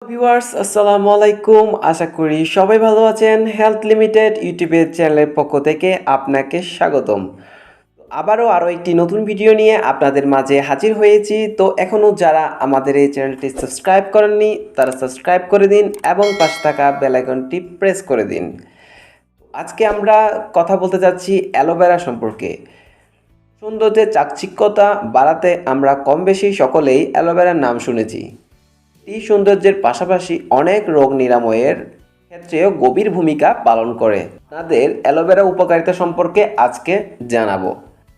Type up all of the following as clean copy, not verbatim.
Viewers আসসালামু আলাইকুম। আশা করি সবাই ভালো আছেন। হেলথ লিমিটেড ইউটিউবের চ্যানেলের পক্ষ থেকে আপনাকে স্বাগতম। আরও একটি নতুন ভিডিও নিয়ে আপনাদের মাঝে হাজির হয়েছি। তো এখনও যারা আমাদের এই চ্যানেলটি সাবস্ক্রাইব করেননি তারা সাবস্ক্রাইব করে দিন এবং পাশে থাকা বেল আইকনটি প্রেস করে দিন। আজকে আমরা কথা বলতে যাচ্ছি অ্যালোভেরা সম্পর্কে। সৌন্দর্যের চাকচিক্যতা বাড়াতে আমরা কম বেশি সকলেই অ্যালোভেরার নাম শুনেছি। এই সৌন্দর্যের পাশাপাশি অনেক রোগ নিরাময়ের ক্ষেত্রেও গভীর ভূমিকা পালন করে। তাদের অ্যালোভেরা উপকারিতা সম্পর্কে আজকে জানাবো।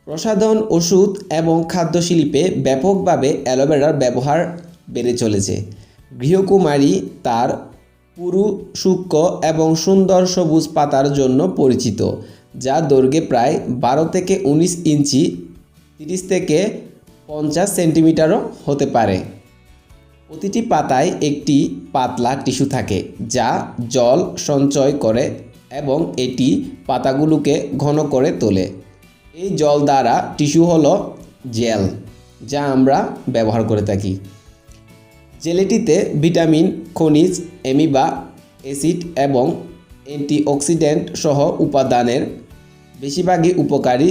প্রসাধন, ওষুধ এবং খাদ্য শিল্পে ব্যাপকভাবে অ্যালোভেরার ব্যবহার বেড়ে চলেছে। গৃহকুমারী তার পুরু, সূক্ষ্ম এবং সুন্দর সবুজ পাতার জন্য পরিচিত, যা দৈর্ঘ্যে প্রায় 12 থেকে 19 ইঞ্চি 30 থেকে 50 সেন্টিমিটারও হতে পারে। প্রতিটি পাতায় একটি পাতলা টিস্যু থাকে যা জল সঞ্চয় করে এবং এটি পাতাগুলোকে ঘন করে তোলে। এই জল দ্বারা টিস্যু হলো জেল, যা আমরা ব্যবহার করে থাকি। জেলটিতে ভিটামিন, খনিজ, অ্যামিনো অ্যাসিড এবং অ্যান্টিঅক্সিডেন্ট সহ উপাদানের বেশিরভাগই উপকারী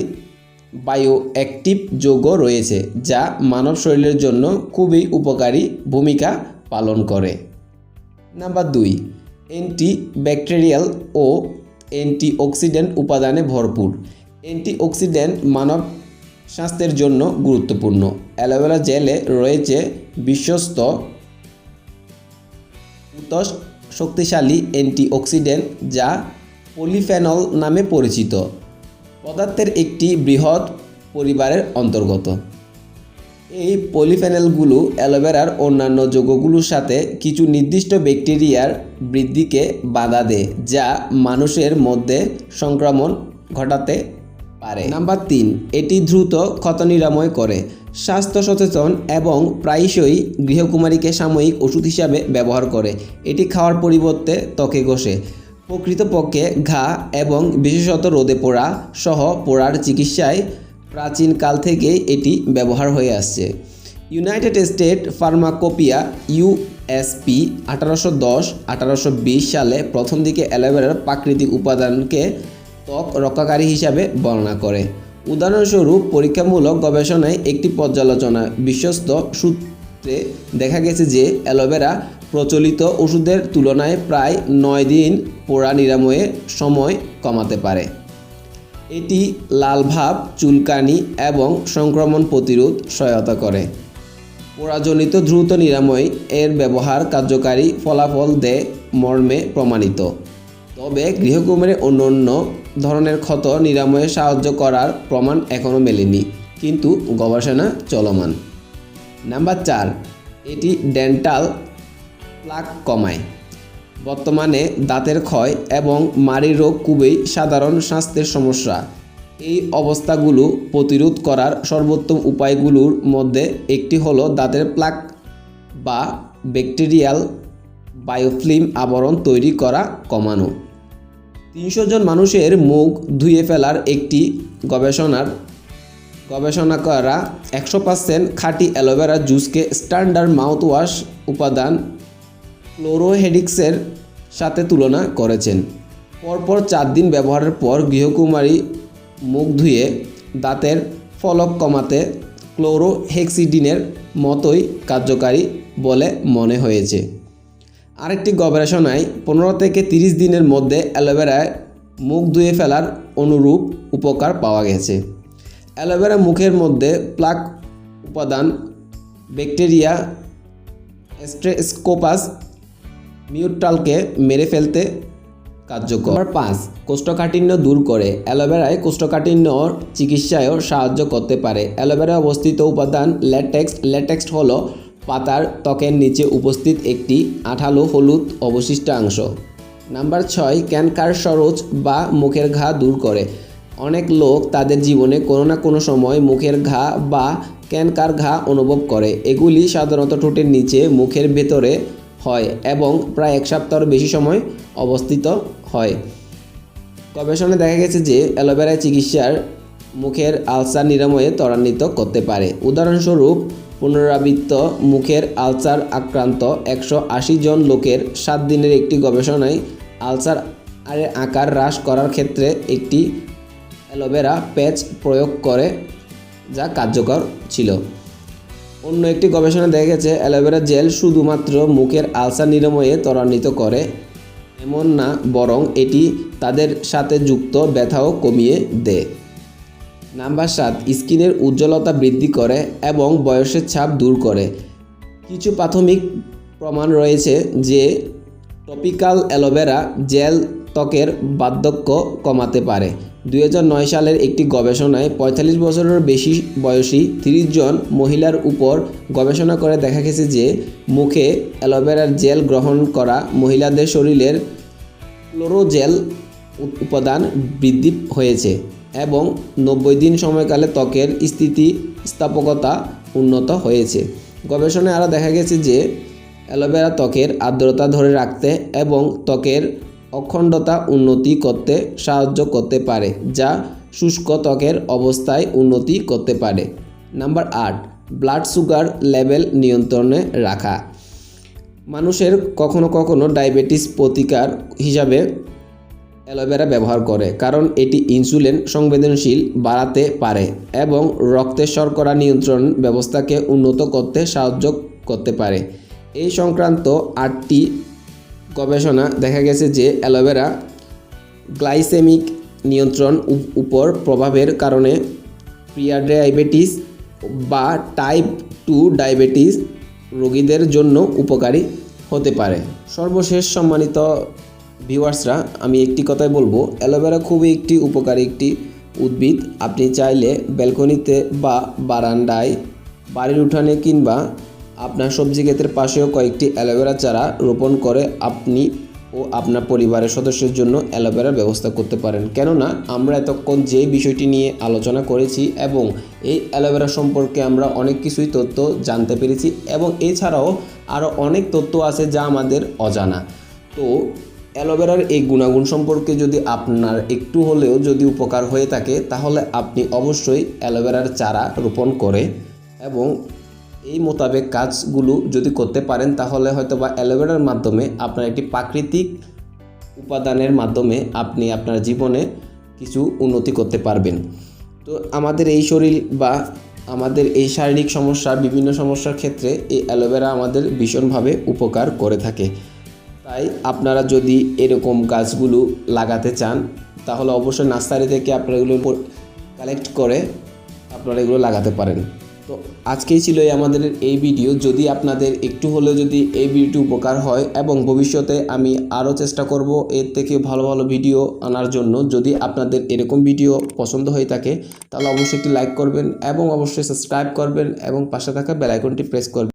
বায়োঅ্যাক্টিভ যৌগ রয়েছে, যা মানব শরীরের জন্য খুবই উপকারী ভূমিকা পালন করে। নাম্বার 2, অ্যান্টিব্যাকটেরিয়াল ও অ্যান্টিঅক্সিডেন্ট উপাদানে ভরপুর। অ্যান্টিঅক্সিডেন্ট মানব স্বাস্থ্যের জন্য গুরুত্বপূর্ণ। অ্যালোভেরা জেলে রয়েছে বিশ্বস্ত শক্তিশালী অ্যান্টিঅক্সিডেন্ট যা পলিফেনল নামে পরিচিত, পদার্থের একটি বৃহৎ পরিবারের অন্তর্গত। এই পলিফেনলগুলো অ্যালোভেরার অন্যান্য যৌগগুলোর সাথে কিছু নির্দিষ্ট ব্যাকটেরিয়ার বৃদ্ধিকে বাধা দেয়, যা মানুষের মধ্যে সংক্রমণ ঘটাতে পারে। নাম্বার 3, এটি দ্রুত ক্ষত নিরাময় করে। স্বাস্থ্য সচেতন এবং প্রায়শই গৃহকুমারীকে সাময়িক ওষুধ হিসাবে ব্যবহার করে। এটি খাওয়ার পরিবর্তে ত্বকে ঘষে। প্রকৃতপক্ষে ঘা এবং বিশেষত রোদে পোড়া সহ পোড়ার চিকিৎসায় প্রাচীনকাল থেকেই এটি ব্যবহার হয়ে আসছে। ইউনাইটেড স্টেট ফার্মাকোপিয়া ইউএসপি 1810-1820 সালে প্রথম দিকে অ্যালোভেরার প্রাকৃতিক উপাদানকে ত্বক রক্ষাকারী হিসাবে বর্ণনা করে। উদাহরণস্বরূপ, পরীক্ষামূলক গবেষণায় একটি পর্যালোচনা বিশ্বস্ত সূত্রে দেখা গেছে যে অ্যালোভেরা প্রচলিত ওষুধের তুলনায় প্রায় 9 দিন পোড়া নিরাময়ের সময় কমাতে পারে। এটি লালভাব, চুলকানি এবং সংক্রমণ প্রতিরোধ সহায়তা করে। পোড়াজনিত দ্রুত নিরাময় এর ব্যবহার কার্যকারী ফলাফল দেয় মর্মে প্রমাণিত। তবে গৃহকুমারী অন্যান্য ধরনের ক্ষত নিরাময়ে সাহায্য করার প্রমাণ এখনও মেলেনি, কিন্তু গবেষণা চলমান। নাম্বার 4, এটি ডেন্টাল প্লাক কমায়। বর্তমানে দাঁতের ক্ষয় এবং মাড়ি রোগ খুবই সাধারণ স্বাস্থ্যের সমস্যা। এই অবস্থাগুলো প্রতিরোধ করার সর্বোত্তম উপায়গুলোর মধ্যে একটি হলো দাঁতের প্লাক বা ব্যাকটেরিয়াল বায়োফিল্ম আবরণ তৈরি করা কমানো। 300 জন মানুষের মুখ ধুয়ে ফেলার একটি গবেষণা করা 100% খাঁটি অ্যালোভেরা জুসকে স্ট্যান্ডার্ড মাউথওয়াশ উপাদান ক্লোরোহেডিক্সের সাথে তুলনা করেছেন। পরপর 4 দিন ব্যবহারের পর গৃহকুমারী মুখ ধুয়ে দাঁতের ফলক কমাতে ক্লোরোহেক্সিডিনের মতোই কার্যকারী বলে মনে হয়েছে। আরেকটি গবেষণায় 15 থেকে 30 দিনের মধ্যে অ্যালোভেরায় মুখ ধুয়ে ফেলার অনুরূপ উপকার পাওয়া গেছে। অ্যালোভেরা মুখের মধ্যে প্লাক উপাদান ব্যাকটেরিয়া স্ট্রেপ্টোকোকাস মিউটালকে মেরে ফেলতে কার্যকর। নাম্বার 5, কোষ্ঠকাঠিন্য দূর করে। অ্যালোভেরায় কোষ্ঠকাঠিন্য চিকিৎসায়ও সাহায্য করতে পারে। অ্যালোভেরায় অবস্থিত উপাদান ল্যাটেক্স হলো পাতার ত্বকের নিচে উপস্থিত একটি আঠালো হলুদ অবশিষ্টাংশ। নাম্বার 6, ক্যান্সার সরোজ বা মুখের ঘা দূর করে। অনেক লোক তাদের জীবনে কোনো না কোনো সময় মুখের ঘা বা ক্যান্সার ঘা অনুভব করে। এগুলি সাধারণত ঠোঁটের নিচে মুখের ভেতরে হয় এবং প্রায় 1 সপ্তাহের বেশি সময় অবস্থিত হয়। গবেষণায় দেখা গেছে যে অ্যালোভেরা চিকিৎসার মুখের আলসার নিরাময়ে ত্বরান্বিত করতে পারে। উদাহরণস্বরূপ, পুনরাবৃত্ত মুখের আলসার আক্রান্ত 180 জন লোকের 7 দিনের একটি গবেষণায় আলসারের আকার হ্রাস করার ক্ষেত্রে একটি অ্যালোভেরা প্যাচ প্রয়োগ করে যা কার্যকর ছিল। অন্য একটি গবেষণায় দেখা গেছে অ্যালোভেরা জেল শুধুমাত্র মুখের আলসার নিরাময়ে ত্বরান্বিত করে এমন না, বরং এটি তাদের সাথে যুক্ত ব্যথাও কমিয়ে দেয়। নাম্বার 7, স্কিনের উজ্জ্বলতা বৃদ্ধি করে এবং বয়সের ছাপ দূর করে। কিছু প্রাথমিক প্রমাণ রয়েছে যে টপিক্যাল অ্যালোভেরা জেল ত্বকের বার্ধক্য কমাতে পারে। 2009 সালের একটি গবেষণায় 45 বছরের বেশি বয়সী 30 জন মহিলার উপর গবেষণা করে দেখা গেছে যে মুখে অ্যালোভেরার জেল গ্রহণ করা মহিলাদের শরীরের ক্লোরোজেল উপাদান বৃদ্ধি হয়েছে এবং 90 দিন সময়কালে ত্বকের স্থিতিস্থাপকতা উন্নত হয়েছে। গবেষণায় আরও দেখা গেছে যে অ্যালোভেরা ত্বকের আর্দ্রতা ধরে রাখতে এবং ত্বকের অখণ্ডতা উন্নতি করতে সাহায্য করতে পারে, যা শুষ্ক ত্বকের অবস্থায় উন্নতি করতে পারে। নাম্বার 8, ব্লাড সুগার লেভেল নিয়ন্ত্রণে রাখা। মানুষের কখনো কখনো ডায়াবেটিস প্রতিকার হিসাবে অ্যালোভেরা ব্যবহার করে, কারণ এটি ইনসুলিন সংবেদনশীল বাড়াতে পারে এবং রক্তের শর্করা নিয়ন্ত্রণ ব্যবস্থাকে উন্নত করতে সাহায্য করতে পারে। এই সংক্রান্ত 8টি গবেষণা দেখা গেছে যে অ্যালোভেরা গ্লাইসেমিক নিয়ন্ত্রণ উপর প্রভাবের কারণে প্রিডায়াবেটিস বা টাইপ 2 ডায়াবেটিস রোগীদের জন্য উপকারী হতে পারে। সর্বশেষ সম্মানিত ভিউয়ার্সরা, আমি একটি কথাই বলবো, অ্যালোভেরা খুবই একটি উপকারী একটি উদ্ভিদ। আপনি চাইলে ব্যালকনিতে বা বারান্দায়, বাড়ির উঠানে কিংবা আপনার সবজি ক্ষেতের পাশেও কয়েকটি অ্যালোভেরা চারা রোপণ করে আপনি ও আপনার পরিবারের সদস্যের জন্য অ্যালোভেরার ব্যবস্থা করতে পারেন। কেননা আমরা এতক্ষণ যে বিষয়টি নিয়ে আলোচনা করেছি এবং এই অ্যালোভেরা সম্পর্কে আমরা অনেক কিছুই তথ্য জানতে পেরেছি এবং এছাড়াও আরও অনেক তথ্য আছে যা আমাদের অজানা। তো অ্যালোভেরার এই গুণাগুণ সম্পর্কে যদি আপনার একটু হলেও যদি উপকার হয়ে থাকে, তাহলে আপনি অবশ্যই অ্যালোভেরার চারা রোপণ করে এবং এই মোতাবেক কাজগুলো যদি করতে পারেন, তাহলে হয়তো বা অ্যালোভেরার মাধ্যমে আপনার একটি প্রাকৃতিক উপাদানের মাধ্যমে আপনি আপনার জীবনে কিছু উন্নতি করতে পারবেন। তো আমাদের এই শরীর বা আমাদের এই শারীরিক সমস্যা, বিভিন্ন সমস্যার ক্ষেত্রে এই অ্যালোভেরা আমাদের ভীষণভাবে উপকার করে থাকে। তাই আপনারা যদি এরকম গাছগুলো লাগাতে চান, তাহলে অবশ্যই নার্সারি থেকে আপনারা এগুলো কালেক্ট করে আপনারা এগুলো লাগাতে পারেন। তো আজকেই ছিল আমাদের এই ভিডিও। যদি আপনাদের একটু হলেও যদি এই ভিডিওটি উপকার হয় এবং ভবিষ্যতে আমি আরও চেষ্টা করব এর থেকে ভালো ভালো ভিডিও আনার জন্য। যদি আপনাদের এরকম ভিডিও পছন্দ হয়ে থাকে, তাহলে অবশ্যই একটি লাইক করবেন এবং অবশ্যই সাবস্ক্রাইব করবেন এবং পাশে থাকা বেল আইকনটি প্রেস করবেন।